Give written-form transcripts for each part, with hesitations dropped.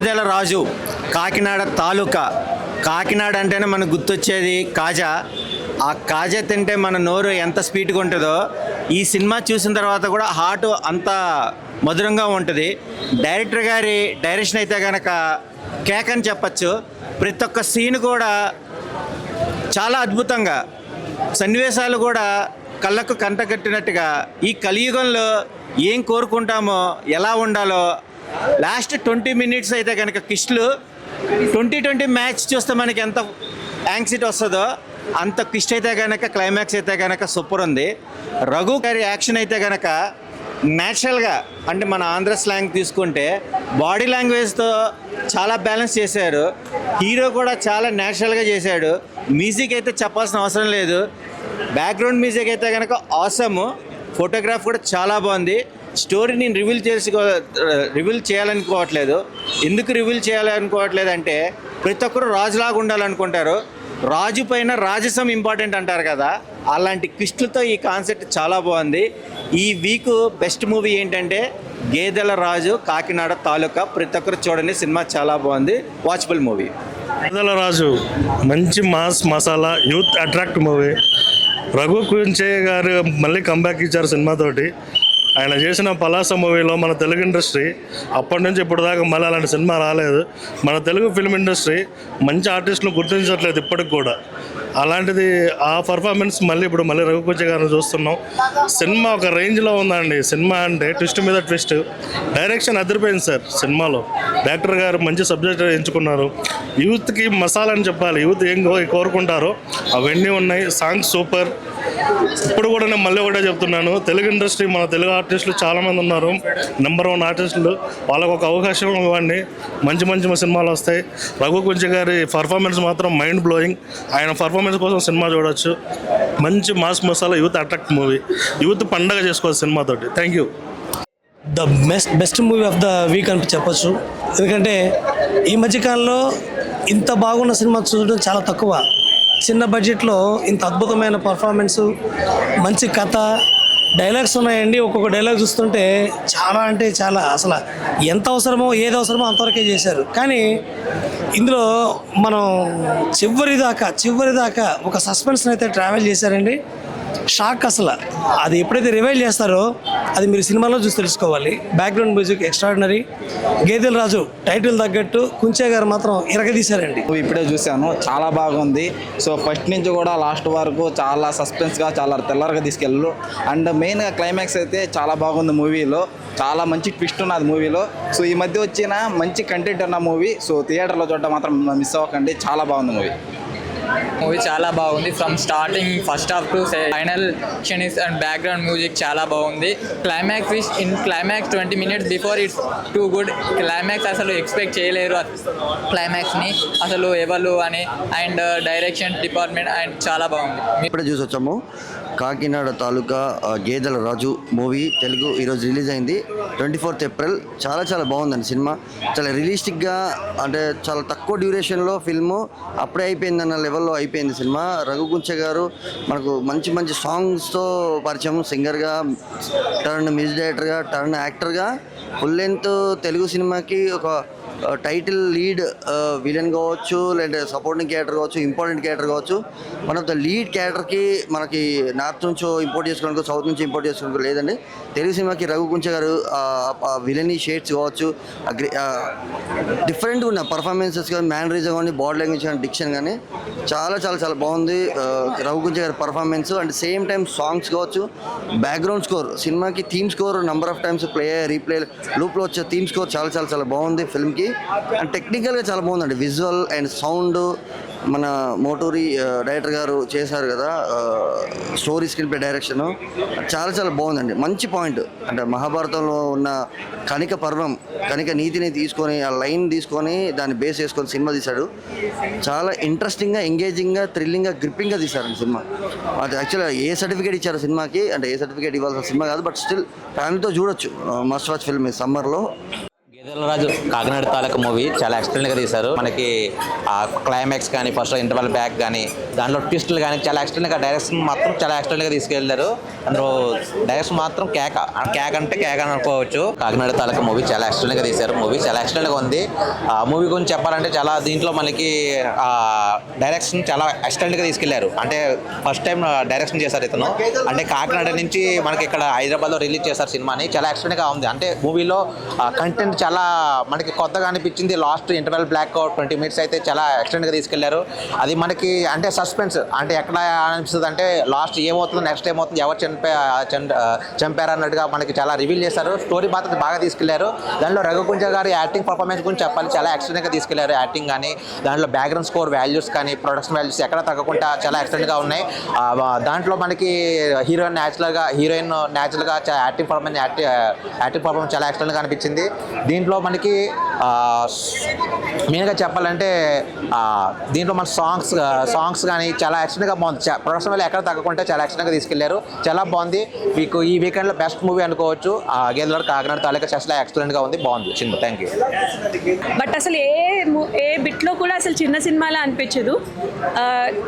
గేదెల రాజు కాకినాడ తాలూకా. కాకినాడ అంటేనే మనకు గుర్తొచ్చేది కాజా. ఆ కాజా తింటే మన నోరు ఎంత స్వీట్గా ఉంటుందో ఈ సినిమా చూసిన తర్వాత కూడా హార్ట్ అంత మధురంగా ఉంటుంది. డైరెక్టర్ గారి డైరెక్షన్ అయితే కనుక కేక్ అని చెప్పచ్చు. ప్రతి ఒక్క సీన్ కూడా చాలా అద్భుతంగా, సన్నివేశాలు కూడా కళ్ళకు కంటగట్టినట్టుగా, ఈ కలియుగంలో ఏం కోరుకుంటామో ఎలా ఉండాలో లాస్ట్ 20 minutes అయితే కనుక కిస్ట్లు 20 మ్యాచ్ చూస్తే మనకి ఎంత యాంగ్జైటీ వస్తుందో అంత కిస్ట్ అయితే కనుక క్లైమాక్స్ అయితే కనుక సూపర్ ఉంది. రఘు గారి యాక్షన్ అయితే కనుక న్యాచురల్గా, అంటే మన ఆంధ్ర స్లాంగ్ తీసుకుంటే బాడీ లాంగ్వేజ్తో చాలా బ్యాలెన్స్ చేశారు. హీరో కూడా చాలా న్యాచురల్గా చేశాడు. మ్యూజిక్ అయితే చెప్పాల్సిన అవసరం లేదు. బ్యాక్గ్రౌండ్ మ్యూజిక్ అయితే కనుక ఆసమ్. ఫోటోగ్రాఫ్ కూడా చాలా బాగుంది. స్టోరీ నేను రివీల్ చేయాలనుకోవట్లేదు. ఎందుకు రివీల్ చేయాలనుకోవట్లేదు అంటే ప్రతి ఒక్కరు రాజులాగా ఉండాలనుకుంటారు. రాజు పైన రాజసం ఇంపార్టెంట్ అంటారు కదా, అలాంటి క్విస్టులతో ఈ కాన్సెప్ట్ చాలా బాగుంది. ఈ వీక్ బెస్ట్ మూవీ ఏంటంటే గేదెల రాజు కాకినాడ తాలూకా. ప్రతి ఒక్కరు చూడండి, సినిమా చాలా బాగుంది, వాచబుల్ మూవీ. గేదెల రాజు మంచి mass masala youth attract movie. Raghu Kunche గారు మళ్ళీ కంబ్యాక్ ఇచ్చారు సినిమాతోటి. ఆయన చేసిన పలాస మూవీలో మన తెలుగు ఇండస్ట్రీ అప్పటి నుంచి ఇప్పుడు దాకా మళ్ళీ అలాంటి సినిమా రాలేదు. మన తెలుగు ఫిల్మ్ ఇండస్ట్రీ మంచి ఆర్టిస్టులు గుర్తించట్లేదు ఇప్పటికి కూడా. అలాంటిది ఆ పర్ఫార్మెన్స్ ఇప్పుడు మళ్ళీ రఘు కుంచే గారిని చూస్తున్నాం. సినిమా ఒక రేంజ్లో ఉందండి. సినిమా అంటే ట్విస్ట్ మీద ట్విస్ట్. డైరెక్షన్ అదిరిపోయింది సార్ సినిమాలో. డైరెక్టర్ గారు మంచి సబ్జెక్ట్ ఎంచుకున్నారు. యూత్కి మసాలా అని చెప్పాలి. యూత్ ఏం కోరుకుంటారో అవన్నీ ఉన్నాయి. Songs super. ఇప్పుడు కూడా నేను మళ్ళీ ఒకటే చెప్తున్నాను, తెలుగు ఇండస్ట్రీ మన తెలుగు ఆర్టిస్టులు చాలామంది ఉన్నారు, నెంబర్ 1 ఆర్టిస్టులు. వాళ్ళకు ఒక అవకాశం ఇవ్వండి, మంచి మంచి సినిమాలు వస్తాయి. రఘు కుంచే గారి పర్ఫార్మెన్స్ మాత్రం మైండ్ బ్లోయింగ్. ఆయన పర్ఫార్మెన్స్ కోసం సినిమా చూడొచ్చు. మంచి mass masala youth attract movie. Youth పండగ చేసుకోవచ్చు సినిమాతోటి. Thank you. The best movie of the week అని చెప్పచ్చు. ఎందుకంటే ఈ మధ్యకాలంలో ఇంత బాగున్న సినిమా చూడడం చాలా తక్కువ. చిన్న బడ్జెట్లో ఇంత అద్భుతమైన పర్ఫార్మెన్సు, మంచి కథ, డైలాగ్స్ ఉన్నాయండి. ఒక్కొక్క డైలాగ్ చూస్తుంటే చాలా అంటే చాలా, అసలు ఎంత అవసరమో ఏది అవసరమో అంతవరకే చేశారు. కానీ ఇందులో మనం చివరి దాకా ఒక సస్పెన్స్ని అయితే ట్రావెల్ చేశారండి. షాక్ అసలు. అది ఎప్పుడైతే రివైల్ చేస్తారో అది మీరు సినిమాలో చూసి తెలుసుకోవాలి. Background music extraordinary. గేదెల రాజు టైటిల్ తగ్గట్టు కుంచే గారు మాత్రం ఇరగదీశారండి. ఇప్పుడే చూశాను, చాలా బాగుంది. సో ఫస్ట్ నుంచి కూడా లాస్ట్ వరకు చాలా సస్పెన్స్గా, చాలా తెల్లరగా తీసుకెళ్ళు. అండ్ మెయిన్గా క్లైమాక్స్ అయితే చాలా బాగుంది మూవీలో. చాలా మంచి ట్విస్ట్ ఉన్నది మూవీలో. సో ఈ మధ్య వచ్చిన మంచి కంటెంట్ ఉన్న మూవీ. సో థియేటర్లో చూడడం మాత్రం మిస్ అవ్వకండి, చాలా బాగుంది మూవీ. చాలా బాగుంది. From starting first half to final క్షణిస్ అండ్ బ్యాక్గ్రౌండ్ మ్యూజిక్ చాలా బాగుంది. Climax 20 minutes before it's too good. Climax అసలు ఎక్స్పెక్ట్ చేయలేరు క్లైమాక్స్ని అసలు ఎవరు అని. అండ్ డైరెక్షన్ డిపార్ట్మెంట్ అండ్ చాలా బాగుంది. ఇప్పుడే చూసి వచ్చాము. కాకినాడ తాలూకా గేదెల రాజు మూవీ తెలుగు ఈరోజు రిలీజ్ అయింది 24th April. చాలా చాలా బాగుందండి సినిమా. చాలా రియలిస్టిక్గా, అంటే చాలా తక్కువ డ్యూరేషన్లో ఫిల్ము అప్పుడే అయిపోయిందన్న లెవెల్లో అయిపోయింది సినిమా. రఘు కుంచే గారు మనకు మంచి మంచి సాంగ్స్తో పరిచయం. సింగర్గా టర్న్, మ్యూజిక్ డైరెక్టర్గా టర్న్, యాక్టర్గా ఫుల్ లెంత్ తెలుగు సినిమాకి ఒక టైటిల్ లీడ్ విలన్ కావచ్చు, లేదంటే సపోర్టింగ్ క్యారెక్టర్ కావచ్చు, ఇంపార్టెంట్ క్యారెక్టర్ కావచ్చు. వన్ ఆఫ్ ద లీడ్ క్యారెక్టర్కి మనకి నార్త్ నుంచో ఇంపోర్ట్ చేసుకోవడానికి, సౌత్ నుంచి ఇంపోర్ట్ చేసుకోవడానికి లేదండి. తెలుగు సినిమాకి రఘు కుంచే గారు విలనీ షేడ్స్ కావచ్చు, డిఫరెంట్గా ఉన్న పర్ఫార్మెన్సెస్ కానీ, మ్యానరిజం కానీ, బాడీ లాంగ్వేజ్ కానీ, డిక్షన్ కానీ చాలా చాలా చాలా బాగుంది రఘు కుంచే గారి performance. And same time songs కావచ్చు, బ్యాక్గ్రౌండ్ స్కోర్, సినిమాకి theme score number of times replay లూప్లో వచ్చే థీమ్ స్కోర్ చాలా చాలా చాలా బాగుంది ఫిల్మ్కి. అండ్ టెక్నికల్గా చాలా బాగుందండి. విజువల్ అండ్ సౌండ్ మన మోటూరి డైరెక్టర్ గారు చేశారు కదా, స్టోరీ స్క్రీన్ ప్లే డైరెక్షన్ చాలా చాలా బాగుందండి. మంచి పాయింట్ అంటే మహాభారతంలో ఉన్న కనిక పర్వం, కనిక నీతిని తీసుకొని, ఆ లైన్ తీసుకొని దాన్ని బేస్ చేసుకొని సినిమా తీశాడు. చాలా ఇంట్రెస్టింగ్గా, ఎంగేజింగ్గా, థ్రిల్లింగ్గా, గ్రిప్పింగ్గా తీశారండి సినిమా. అది యాక్చువల్గా ఏ సర్టిఫికేట్ ఇచ్చారు సినిమాకి అంటే ఏ సర్టిఫికేట్ ఇవ్వాల్సిన సినిమా కాదు, బట్ స్టిల్ ఫ్యామిలీతో చూడొచ్చు. మస్ట్ వాచ్ ఫిల్మ్ సమ్మర్లో. రాజు కాకినాడ తాలూకా మూవీ చాలా ఎక్సలెంట్గా తీశారు. మనకి ఆ క్లైమాక్స్ కానీ ఫస్ట్ ఇంటర్వల్ బ్యాక్ కానీ దాంట్లో ట్విస్టులు కానీ చాలా ఎక్సలెంట్గా డైరెక్షన్ మాత్రం చాలా ఎక్సలెంట్గా తీసుకెళ్లారు. అందులో డైరెక్షన్ మాత్రం కేక అంటే కేక అని అనుకోవచ్చు. కాకినాడ తాలూకా మూవీ చాలా ఎక్సలెంట్గా తీశారు. మూవీ చాలా ఎక్సలెంట్గా ఉంది. ఆ మూవీ గురించి చెప్పాలంటే చాలా దీంట్లో మనకి డైరెక్షన్ చాలా ఎక్సలెంట్గా తీసుకెళ్లారు. అంటే ఫస్ట్ టైం డైరెక్షన్ చేశారు ఇతను. అంటే కాకినాడ నుంచి మనకి ఇక్కడ హైదరాబాద్లో రిలీజ్ చేశారు సినిమాని. చాలా ఎక్సలెంట్గా ఉంది. అంటే మూవీలో కంటెంట్ చాలా మనకి కొత్తగా అనిపించింది. లాస్ట్ ఇంటర్వెల్ బ్లాక్ 20 మినిట్స్ అయితే చాలా ఎక్స్టెండ్గా తీసుకెళ్లారు. అది మనకి అంటే సస్పెన్స్ అంటే ఎక్కడ అనిపిస్తుంది అంటే లాస్ట్ ఏమవుతుంది నెక్స్ట్ ఏమవుతుంది ఎవరు చంపారు అన్నట్టుగా మనకి చాలా రివీల్ చేశారు. స్టోరీ మాత్రం బాగా తీసుకెళ్లారు. దాంట్లో రఘుకుంజ గారి యాక్టింగ్ పర్ఫార్మెన్స్ గురించి చెప్పాలి. చాలా ఎక్స్టెండ్గా తీసుకెళ్లారు. యాక్టింగ్ కానీ దాంట్లో బ్యాక్గ్రౌండ్ స్కోర్ వాల్యూస్ కానీ ప్రొడక్షన్ వాల్యూస్ ఎక్కడ తగ్గకుండా చాలా ఎక్స్టెండ్గా ఉన్నాయి. దాంట్లో మనకి హీరోయిన్ న్యాచురల్గా యాక్టింగ్ పర్ఫార్మెన్స్ చాలా ఎక్స్టెండ్గా అనిపించింది. దీంట్లో మనకి మెయిన్గా చెప్పాలంటే దీంట్లో మన సాంగ్స్ కానీ చాలా ఎక్స్టెంట్గా బాగుంది. ప్రొడక్షన్ వల్ల ఎక్కడ తగ్గకుండా చాలా ఎక్స్టెంట్గా తీసుకెళ్లారు. చాలా బాగుంది. మీకు ఈ వీకెండ్లో బెస్ట్ మూవీ అనుకోవచ్చు. గేదెల కాకినాడ తాలూకా చాలా ఎక్సలెంట్గా ఉంది. బాగుంది సినిమా. Thank you. బట్ అసలు ఏ బిట్లో కూడా అసలు చిన్న సినిమాలా అనిపించదు.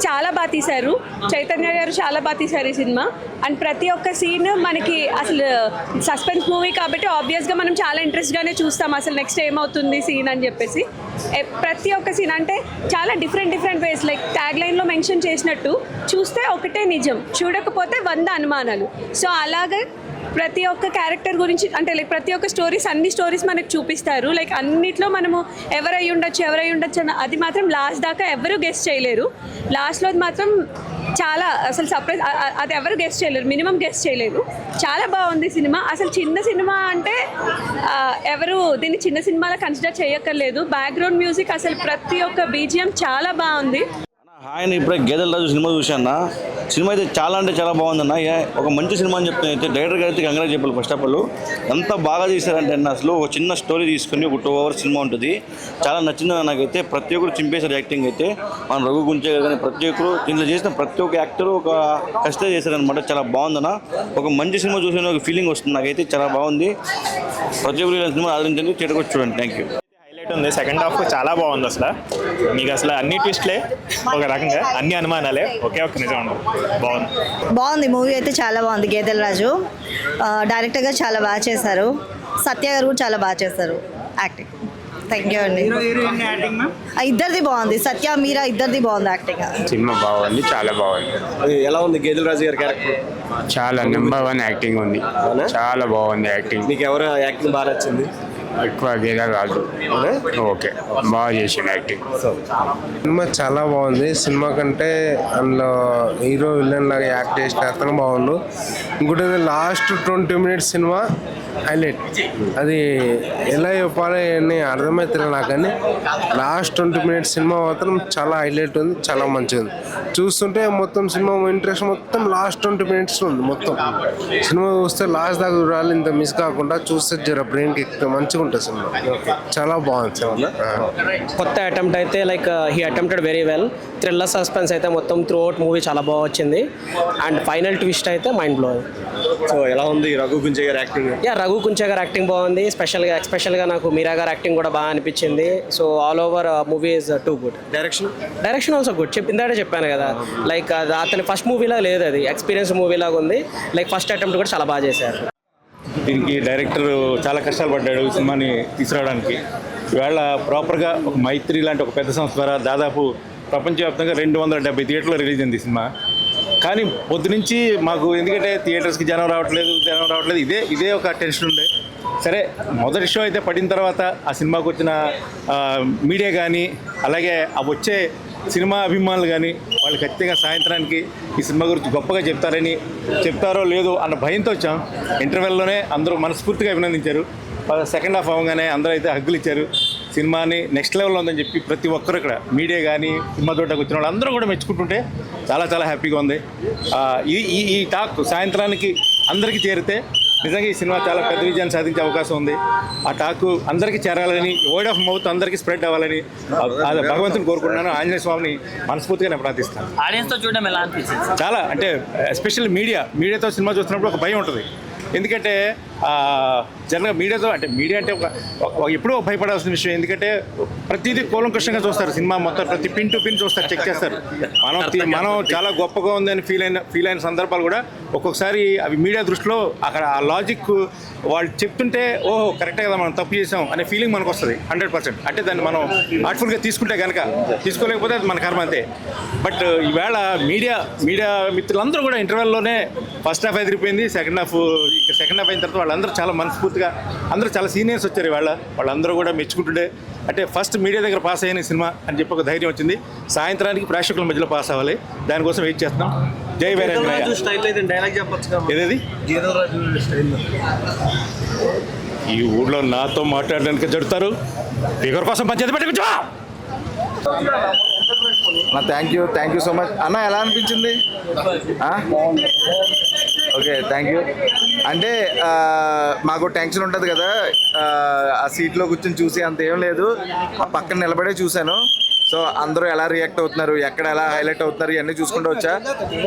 చాలా బాగా తీశారు. చైతన్య గారు చాలా బాగా తీశారు ఈ సినిమా. అండ్ ప్రతి ఒక్క సీన్ మనకి అసలు సస్పెన్స్ మూవీ కాబట్టి ఆబ్వియస్గా మనం చాలా ఇంట్రెస్ట్గానే చూస్తాం అసలు నెక్స్ట్ ఏమవుతుంది సీన్ అని చెప్పేసి. ప్రతి ఒక్క సీన్ అంటే చాలా డిఫరెంట్ వేస్ లైక్ ట్యాగ్ లైన్లో మెన్షన్ చేసినట్టు చూస్తే ఒకటే నిజం, చూడకపోతే 100 అనుమానాలు. సో అలాగే ప్రతి ఒక్క క్యారెక్టర్ గురించి అంటే లైక్ ప్రతి ఒక్క అన్ని స్టోరీస్ మనకు చూపిస్తారు. లైక్ అన్నిట్లో మనము ఎవరై ఉండొచ్చు అని అది మాత్రం లాస్ట్ దాకా ఎవరు గెస్ట్ చేయలేరు. లాస్ట్లో మాత్రం చాలా అసలు సర్ప్రైజ్, అది ఎవరు గెస్ట్ చేయలేరు, మినిమం గెస్ట్ చేయలేరు. చాలా బాగుంది సినిమా. అసలు చిన్న సినిమా అంటే ఎవరు దీన్ని చిన్న సినిమాలా కన్సిడర్ చేయక్కర్లేదు. బ్యాక్గ్రౌండ్ మ్యూజిక్ అసలు ప్రతి ఒక్క బీజిఎం చాలా బాగుంది. ఆయన ఇప్పుడే గేదెల రాజు సినిమా చూశాను. సినిమా అయితే చాలా అంటే చాలా బాగుందన్న. ఒక మంచి సినిమా అని చెప్తే అయితే డైరెక్టర్ గారి అయితే కంగ్రాట్ చెప్పాలి. ఫస్ట్ ఆఫ్ ఆల్ ఎంత బాగా తీశారంటే అసలు ఒక చిన్న స్టోరీ తీసుకుని ఒక 2 hours సినిమా ఉంటుంది. చాలా నచ్చింది నాకైతే. ప్రతి ఒక్కరు చింపేశారు యాక్టింగ్ అయితే. మన రఘు గుంచే కానీ ప్రతి ఒక్కరు దీంట్లో చేసిన ప్రతి ఒక్క యాక్టర్ ఒక కష్టం చేశారనమాట. చాలా బాగుందన్న. ఒక మంచి సినిమా చూసిన ఒక ఫీలింగ్ వస్తుంది నాకైతే. చాలా బాగుంది. ప్రతి ఒక్కరు సినిమా ఆదరించండి, థియేటర్కి వచ్చి చూడండి. Thank you. ఉంది. సెకండ్ హాఫ్ చాలా బాగుంది. అసలు మీకు అసలు అన్ని ట్విస్ట్లే, ఒక రకంగా అన్ని అనుమానాలే, ఒకే ఒక్క నిజం ఉండదు. బాగుంది మూవీ అయితే చాలా బాగుంది. గేదెల రాజు డైరెక్టర్ గారు చాలా బాగా చేశారు. సత్య గారు కూడా చాలా బాగా చేశారు యాక్టింగ్. థ్యాంక్ యూ అండి. ఇద్దరిది బాగుంది. సత్య మీరా ఇద్దరిది బాగుంది యాక్టింగ్. సినిమా బాగుంది, చాలా బాగుంది. ఎలా ఉంది గేదెల రాజు గారి క్యారెక్టర్? చాలా నెంబర్ 1 యాక్టింగ్ ఉంది. చాలా బాగుంది యాక్టింగ్. మీకు ఎవరు యాక్టింగ్ బాగా నచ్చింది? ఎక్కువ గేదెల రాజు. ఓకే, బాగా చేసిండు యాక్టింగ్. సినిమా చాలా బాగుంది. సినిమా కంటే అందులో హీరో విలన్ లాగా యాక్ట్ చేసిన అతను బాగుండు. ఇంకోటి లాస్ట్ 20 minutes సినిమా హైలైట్. అది ఎలా చెప్పాలి అని అర్థమవుతుంది నాకు, కానీ లాస్ట్ 20 minutes సినిమా మాత్రం చాలా హైలైట్ ఉంది. చాలా మంచిగా ఉంది. చూస్తుంటే మొత్తం సినిమా ఇంట్రెస్ట్ మొత్తం లాస్ట్ 20 minutes ఉంది. మొత్తం సినిమా చూస్తే లాస్ట్ దాకా చూడాలి. ఇంత మిస్ కాకుండా చూస్తే జర బ్రెయిన్కి మంచిగా ఉంటుంది సినిమా. చాలా బాగుంది. కొత్త అటెంప్ట్ అయితే like he attempted very well. Thriller suspense అయితే మొత్తం త్రూ అవుట్ మూవీ చాలా బాగా వచ్చింది. అండ్ ఫైనల్ ట్విస్ట్ అయితే మైండ్ బ్లోయింగ్. సో ఎలా ఉంది రఘు గుంచే గారి యాక్టింగ్? రఘు కుంచే గారు యాక్టింగ్ బాగుంది. ఎస్పెషల్గా నాకు మీరా గారు యాక్టింగ్ కూడా బాగా అనిపించింది. So all over movie is too good. Direction also good. ఇందాక చెప్పాను కదా, లైక్ అతని ఫస్ట్ మూవీలా లేదు, అది ఎక్స్పీరియన్స్ మూవీ లాగా ఉంది. లైక్ ఫస్ట్ అటెంప్ట్ కూడా చాలా బాగా చేశారు. దీనికి డైరెక్టర్ చాలా కష్టాలు పడ్డాడు ఈ సినిమాని తీసుకురావడానికి. ఇవాళ ప్రాపర్గా ఒక మైత్రి లాంటి ఒక పెద్ద సంస్థ ద్వారా దాదాపు ప్రపంచవ్యాప్తంగా 270 థియేటర్లో రిలీజ్ అయింది ఈ సినిమా. కానీ పొద్దు నుంచి మాకు ఎందుకంటే థియేటర్స్కి జనం రావట్లేదు, ఇదే ఒక టెన్షన్ ఉండే. సరే, మొదటి షో అయితే పడిన తర్వాత ఆ సినిమాకు వచ్చిన మీడియా కానీ అలాగే ఆ వచ్చే సినిమా అభిమానులు కానీ వాళ్ళు ఖచ్చితంగా సాయంత్రానికి ఈ సినిమా గురించి గొప్పగా చెప్తారో లేదో అన్న భయంతో వచ్చాం. ఇంటర్వెల్లోనే అందరూ మనస్ఫూర్తిగా అభినందించారు. సెకండ్ హాఫ్ అవగానే అందరూ అయితే హగ్గులు ఇచ్చారు. సినిమాని నెక్స్ట్ లెవెల్లో ఉందని చెప్పి ప్రతి ఒక్కరు ఇక్కడ మీడియా కానీ సినిమా తోటకు వచ్చిన వాళ్ళు అందరూ కూడా మెచ్చుకుంటుంటే చాలా చాలా హ్యాపీగా ఉంది. ఈ టాక్ సాయంత్రానికి అందరికీ చేరితే నిజంగా ఈ సినిమా చాలా పెద్ద విజయాన్ని సాధించే అవకాశం ఉంది. ఆ టాక్ అందరికీ చేరాలని, వర్డ్ ఆఫ్ మౌత్ అందరికీ స్ప్రెడ్ అవ్వాలని భగవంతుని కోరుకుంటున్నాను. ఆంజనేయ స్వామిని మనస్ఫూర్తిగా నేను ప్రార్థిస్తాను. ఆడియన్స్తో చూడడం ఎలా అనిపించింది? చాలా అంటే ఎస్పెషల్లీ మీడియాతో సినిమా చూస్తున్నప్పుడు ఒక భయం ఉంటుంది. ఎందుకంటే జనరల్గా మీడియాతో అంటే మీడియా అంటే ఎప్పుడూ భయపడాల్సిన విషయం. ఎందుకంటే ప్రతిదీ కూలంకషంగా చూస్తారు, సినిమా మొత్తం ప్రతి పిన్ టు పిన్ చూస్తారు, చెక్ చేస్తారు. మనం చాలా గొప్పగా ఉందని ఫీల్ అయిన సందర్భాలు కూడా ఒక్కొక్కసారి అవి మీడియా దృష్టిలో అక్కడ ఆ లాజిక్ వాళ్ళు చెప్తుంటే ఓహో కరెక్టే కదా మనం తప్పు చేసాం అనే ఫీలింగ్ మనకు వస్తుంది 100%. అంటే దాన్ని మనం ఆర్ట్ఫుల్గా తీసుకుంటే కనుక, తీసుకోలేకపోతే అది మన కర్మ అంతే. బట్ ఈవేళ మీడియా మిత్రులందరూ కూడా ఇంటర్వెల్లోనే ఫస్ట్ హాఫ్ ఎదిరిపోయింది, సెకండ్ హాఫ్ అయిన తర్వాత వాళ్ళందరూ చాలా మనస్ఫూర్తిగా అందరూ చాలా సీనియర్స్ వచ్చారు ఇవాళ, వాళ్ళందరూ కూడా మెచ్చుకుంటుండే. అంటే ఫస్ట్ మీడియా దగ్గర పాస్ అయిన సినిమా అని చెప్పి ఒక ధైర్యం వచ్చింది. సాయంత్రానికి ప్రేక్షకుల మధ్యలో పాస్ అవ్వాలి, దానికోసం వెయిట్ చేస్తున్నాం. జై ఏదేది ఈ ఊళ్ళో నాతో మాట్లాడడానికి జరుగుతారు, ఫిగర్ కోసం పంచాయతీ పెట్టుకుంటా. థ్యాంక్ యూ సో మచ్ అన్న. ఎలా అనిపించింది? Okay, thank you. అంటే మాకు టెన్షన్ ఉంటుంది కదా, ఆ సీట్లో కూర్చొని చూసి అంత ఏం లేదు, ఆ పక్కన నిలబడే చూశాను. సో అందరూ ఎలా రియాక్ట్ అవుతున్నారు, ఎక్కడ ఎలా హైలైట్ అవుతున్నారు ఇవన్నీ చూసుకుంటూ వచ్చా.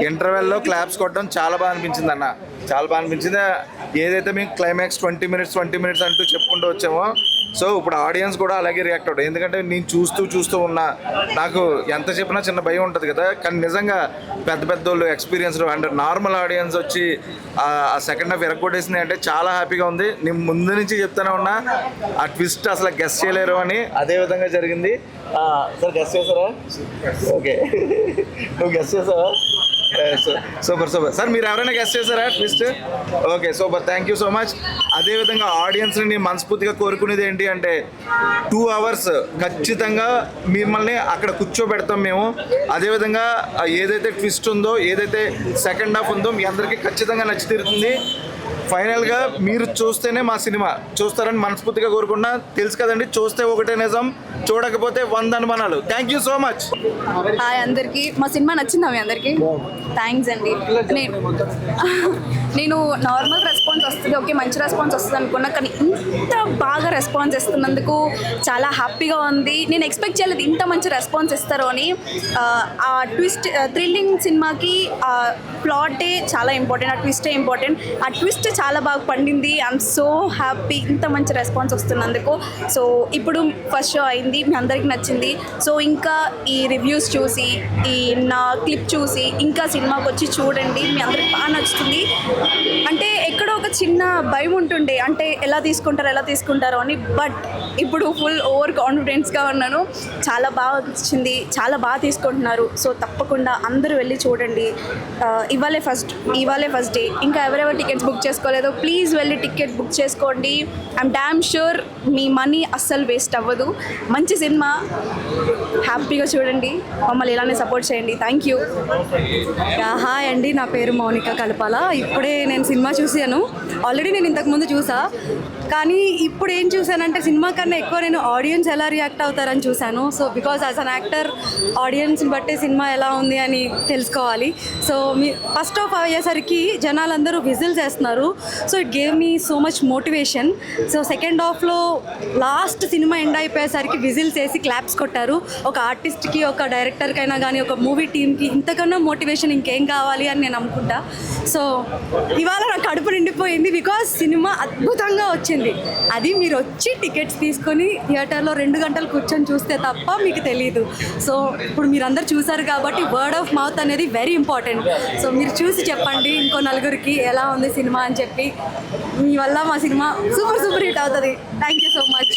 ఇంటర్వెల్లో క్లాప్స్ కొట్టడం చాలా బాగా అనిపించింది అన్న, చాలా బాగా అనిపించింది. ఏదైతే మేము క్లైమాక్స్ 20 minutes అంటూ చెప్పుకుంటూ వచ్చామో, సో ఇప్పుడు ఆడియన్స్ కూడా అలాగే రియాక్ట్ అవుతారు. ఎందుకంటే నేను చూస్తూ ఉన్నా, నాకు ఎంత చెప్పినా చిన్న భయం ఉంటుంది కదా, కానీ నిజంగా పెద్ద వాళ్ళు ఎక్స్పీరియన్స్డ్ అండ్ నార్మల్ ఆడియన్స్ వచ్చి ఆ సెకండ్ హాఫ్ ఎరగొట్టేసింది అంటే చాలా హ్యాపీగా ఉంది. నేను ముందు నుంచి చెప్తానే ఉన్నా ఆ ట్విస్ట్ అసలు గెస్ చేయలేరు అని, అదే విధంగా జరిగింది. సార్ గెస్ చేశారా? ఓకే, నువ్వు గెస్ చేసావా? సూపర్ సార్, మీరు ఎవరైనా గెస్ చేశారా twist? Okay, super, thank you so much. అదేవిధంగా ఆడియన్స్ని నేను మనస్ఫూర్తిగా కోరుకునేది ఏంటి అంటే 2 hours ఖచ్చితంగా మిమ్మల్ని అక్కడ కూర్చోబెడతాం మేము. అదేవిధంగా ఏదైతే ట్విస్ట్ ఉందో, ఏదైతే సెకండ్ హాఫ్ ఉందో మీ అందరికీ ఖచ్చితంగా నచ్చి తీరుతుంది. ఫైనల్గా మీరు చూస్తేనే మా సినిమా చూస్తారని మనస్ఫూర్తిగా కోరుకున్నా. తెలుసు కదండి, చూస్తే ఒకటే నిజం, చూడకపోతే 100 అనుమానాలు. Thank you so much. Hi అందరికీ, మా సినిమా నచ్చిందా మీ అందరికీ? థ్యాంక్స్ అండి. నేను నార్మల్ రెస్పాన్స్ వస్తుంది, ఓకే మంచి రెస్పాన్స్ వస్తుంది అనుకున్నా, కానీ ఇంత బాగా రెస్పాన్స్ ఇస్తున్నందుకు చాలా హ్యాపీగా ఉంది. నేను ఎక్స్పెక్ట్ చేయలేదు ఇంత మంచి రెస్పాన్స్ ఇస్తారు అని. ఆ ట్విస్ట్ థ్రిల్లింగ్ సినిమాకి ఆ ప్లాటే చాలా ఇంపార్టెంట్, ఆ ట్విస్టే ఇంపార్టెంట్. ఆ ట్విస్ట్ చాలా బాగా పండింది. ఐఎమ్ సో హ్యాపీ ఇంత మంచి రెస్పాన్స్ వస్తున్నందుకు. సో ఇప్పుడు ఫస్ట్ షో అయింది, మీ అందరికీ నచ్చింది. సో ఇంకా ఈ రివ్యూస్ చూసి, ఈ నా క్లిప్ చూసి ఇంకా సినిమాకి వచ్చి చూడండి, మీ అందరికి బాగా నచ్చుతుంది. అంటే ఎక్కడో ఒక చిన్న భయం ఉంటుండే, అంటే ఎలా తీసుకుంటారో అని, బట్ ఇప్పుడు ఫుల్ ఓవర్ కాన్ఫిడెన్స్గా ఉన్నాను. చాలా బాగా వచ్చింది, చాలా బాగా తీసుకుంటున్నారు. సో తప్పకుండా అందరూ వెళ్ళి చూడండి. ఇవాళే ఫస్ట్ డే. ఇంకా ఎవరెవరు టికెట్స్ బుక్ చేసుకోలేదో ప్లీజ్ వెళ్ళి టికెట్ బుక్ చేసుకోండి. I'm damn sure me money అస్సలు వేస్ట్ అవ్వదు. మంచి సినిమా, హ్యాపీగా చూడండి, మమ్మల్ని ఇలానే సపోర్ట్ చేయండి. Thank you. హాయ్ అండి, నా పేరు మౌనిక కలపాల. ఇప్పుడే నేను సినిమా చూశాను. ఆల్రెడీ నేను ఇంతకుముందు చూసా, కానీ ఇప్పుడు ఏం చూశానంటే సినిమా కన్నా ఎక్కువ నేను ఆడియన్స్ ఎలా రియాక్ట్ అవుతారని చూశాను. So because as an actor ఆడియన్స్ని బట్టి సినిమా ఎలా ఉంది అని తెలుసుకోవాలి. సో ఫస్ట్ హాఫ్ అయ్యేసరికి జనాలందరూ విజిల్స్ వేస్తున్నారు. So it gave me so much motivation. So second హాఫ్లో లాస్ట్ సినిమా ఎండ్ అయిపోయేసరికి విజిల్స్ వేసి క్లాప్స్ కొట్టారు. ఒక ఆర్టిస్ట్కి, ఒక డైరెక్టర్కైనా కానీ, ఒక మూవీ టీమ్కి ఇంతకన్నా మోటివేషన్ ఇంకేం కావాలి అని నేను అనుకుంటా. సో ఇవాళ నాకు కడుపు నిండిపోయింది, బికాజ్ సినిమా అద్భుతంగా వచ్చింది. అది మీరు వచ్చి టికెట్స్ తీసుకొని థియేటర్లో 2 గంటలు కూర్చొని చూస్తే తప్ప మీకు తెలియదు. సో ఇప్పుడు మీరందరూ చూసారు కాబట్టి వర్డ్ ఆఫ్ మౌత్ అనేది వెరీ ఇంపార్టెంట్. సో మీరు చూసి చెప్పండి ఇంకో నలుగురికి ఎలా ఉంది సినిమా అని చెప్పి. మీ వల్ల మా సినిమా సూపర్ హిట్ అవుతుంది. Thank you so much.